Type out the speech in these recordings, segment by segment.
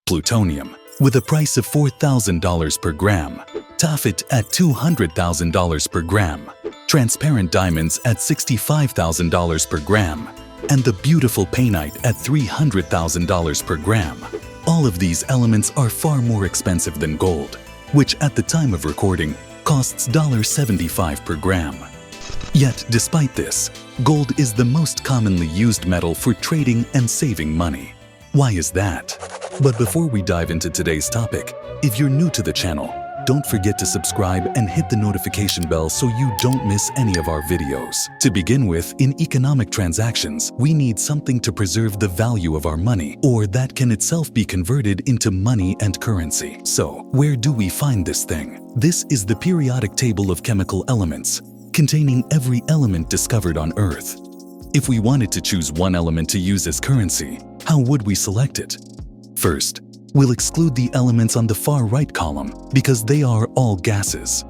plutonium, with a price of $4,000 per gram, tophet at $200,000 per gram, transparent diamonds at $65,000 per gram, and the beautiful painite at $300,000 per gram. All of these elements are far more expensive than gold, which at the time of recording costs $75 per gram. Yet, despite this, gold is the most commonly used metal for trading and saving money. Why is that? But before we dive into today's topic, if you're new to the channel, don't forget to subscribe and hit the notification bell so you don't miss any of our videos. To begin with, in economic transactions, we need something to preserve the value of our money, or that can itself be converted into money and currency. So, where do we find this thing? This is the periodic table of chemical elements, containing every element discovered on Earth. If we wanted to choose one element to use as currency, how would we select it? First, we'll exclude the elements on the far right column because they are all gases.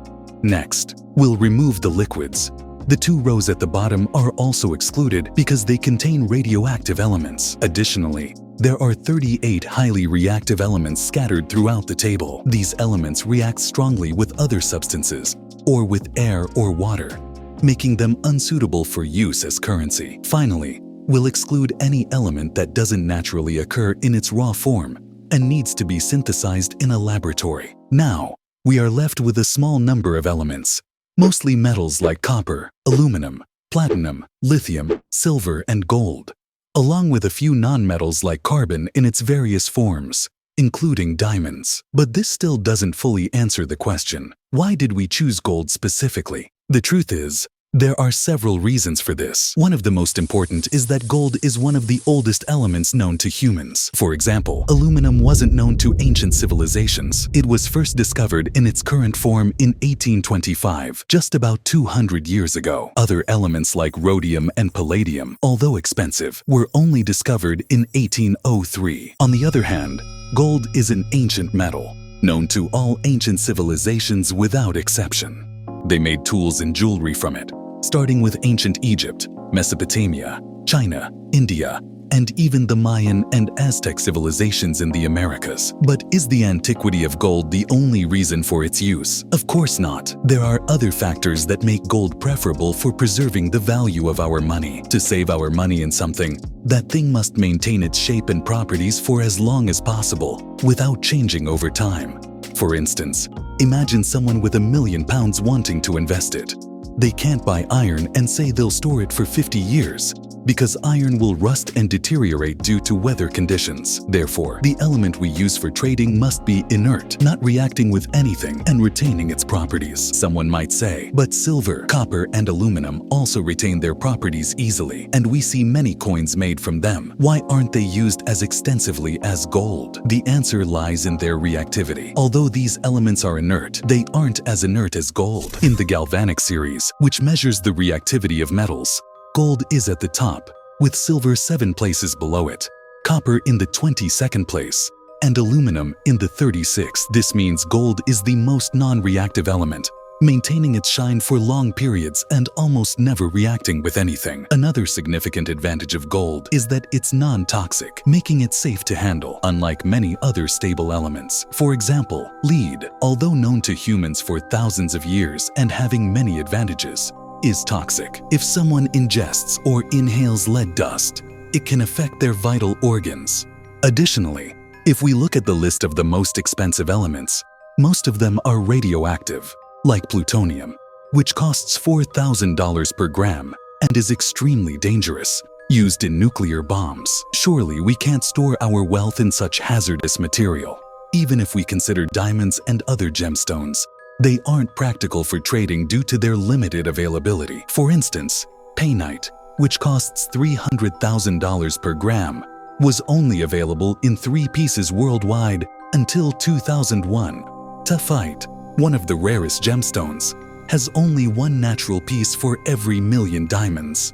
Next, we'll remove the liquids. The two rows at the bottom are also excluded because they contain radioactive elements. Additionally, there are 38 highly reactive elements scattered throughout the table. These elements react strongly with other substances or with air or water, making them unsuitable for use as currency. Finally, we'll exclude any element that doesn't naturally occur in its raw form and needs to be synthesized in a laboratory. Now, we are left with a small number of elements, mostly metals like copper, aluminum, platinum, lithium, silver, and gold, along with a few non-metals like carbon in its various forms, including diamonds. But this still doesn't fully answer the question, why did we choose gold specifically? The truth is, there are several reasons for this. One of the most important is that gold is one of the oldest elements known to humans. For example, aluminum wasn't known to ancient civilizations. It was first discovered in its current form in 1825, just about 200 years ago. Other elements like rhodium and palladium, although expensive, were only discovered in 1803. On the other hand, gold is an ancient metal, known to all ancient civilizations without exception. They made tools and jewelry from it, starting with ancient Egypt, Mesopotamia, China, India, and even the Mayan and Aztec civilizations in the Americas. But is the antiquity of gold the only reason for its use? Of course not. There are other factors that make gold preferable for preserving the value of our money. To save our money in something, that thing must maintain its shape and properties for as long as possible, without changing over time. For instance, imagine someone with £1 million wanting to invest it. They can't buy iron and say they'll store it for 50 years because iron will rust and deteriorate due to weather conditions. Therefore, the element we use for trading must be inert, not reacting with anything and retaining its properties. Someone might say, but silver, copper, and aluminum also retain their properties easily, and we see many coins made from them. Why aren't they used as extensively as gold? The answer lies in their reactivity. Although these elements are inert, they aren't as inert as gold. In the galvanic series, which measures the reactivity of metals, gold is at the top, with silver 7 places below it, copper in the 22nd place, and aluminum in the 36th. This means gold is the most non-reactive element, maintaining its shine for long periods and almost never reacting with anything. Another significant advantage of gold is that it's non-toxic, making it safe to handle, unlike many other stable elements. For example, lead, although known to humans for thousands of years and having many advantages, is toxic. If someone ingests or inhales lead dust, it can affect their vital organs. Additionally, if we look at the list of the most expensive elements, most of them are radioactive, like plutonium, which costs $4,000 per gram and is extremely dangerous, used in nuclear bombs. Surely we can't store our wealth in such hazardous material. Even if we consider diamonds and other gemstones, they aren't practical for trading due to their limited availability. For instance, painite, which costs $300,000 per gram, was only available in 3 pieces worldwide until 2001. Tophet, one of the rarest gemstones, has only 1 natural piece for every 1,000,000 diamonds.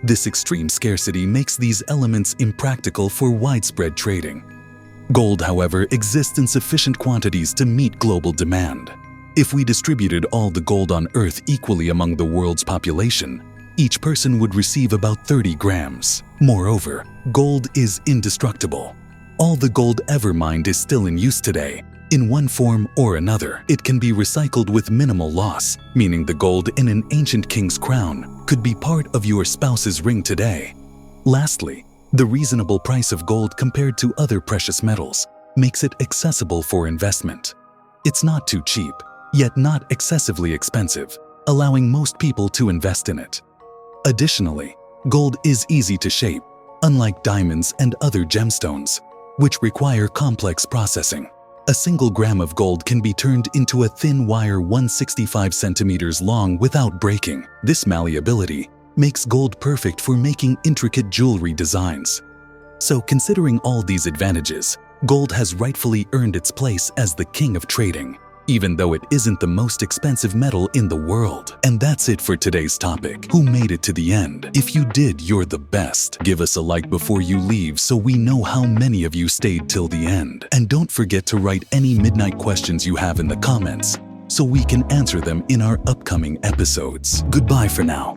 This extreme scarcity makes these elements impractical for widespread trading. Gold, however, exists in sufficient quantities to meet global demand. If we distributed all the gold on Earth equally among the world's population, each person would receive about 30 grams. Moreover, gold is indestructible. All the gold ever mined is still in use today. In one form or another, it can be recycled with minimal loss, meaning the gold in an ancient king's crown could be part of your spouse's ring today. Lastly, the reasonable price of gold compared to other precious metals makes it accessible for investment. It's not too cheap, yet not excessively expensive, allowing most people to invest in it. Additionally, gold is easy to shape, unlike diamonds and other gemstones, which require complex processing. A single gram of gold can be turned into a thin wire 165 centimeters long without breaking. This malleability makes gold perfect for making intricate jewelry designs. So, considering all these advantages, gold has rightfully earned its place as the king of trading, even though it isn't the most expensive metal in the world. And that's it for today's topic. Who made it to the end? If you did, you're the best. Give us a like before you leave so we know how many of you stayed till the end. And don't forget to write any midnight questions you have in the comments so we can answer them in our upcoming episodes. Goodbye for now.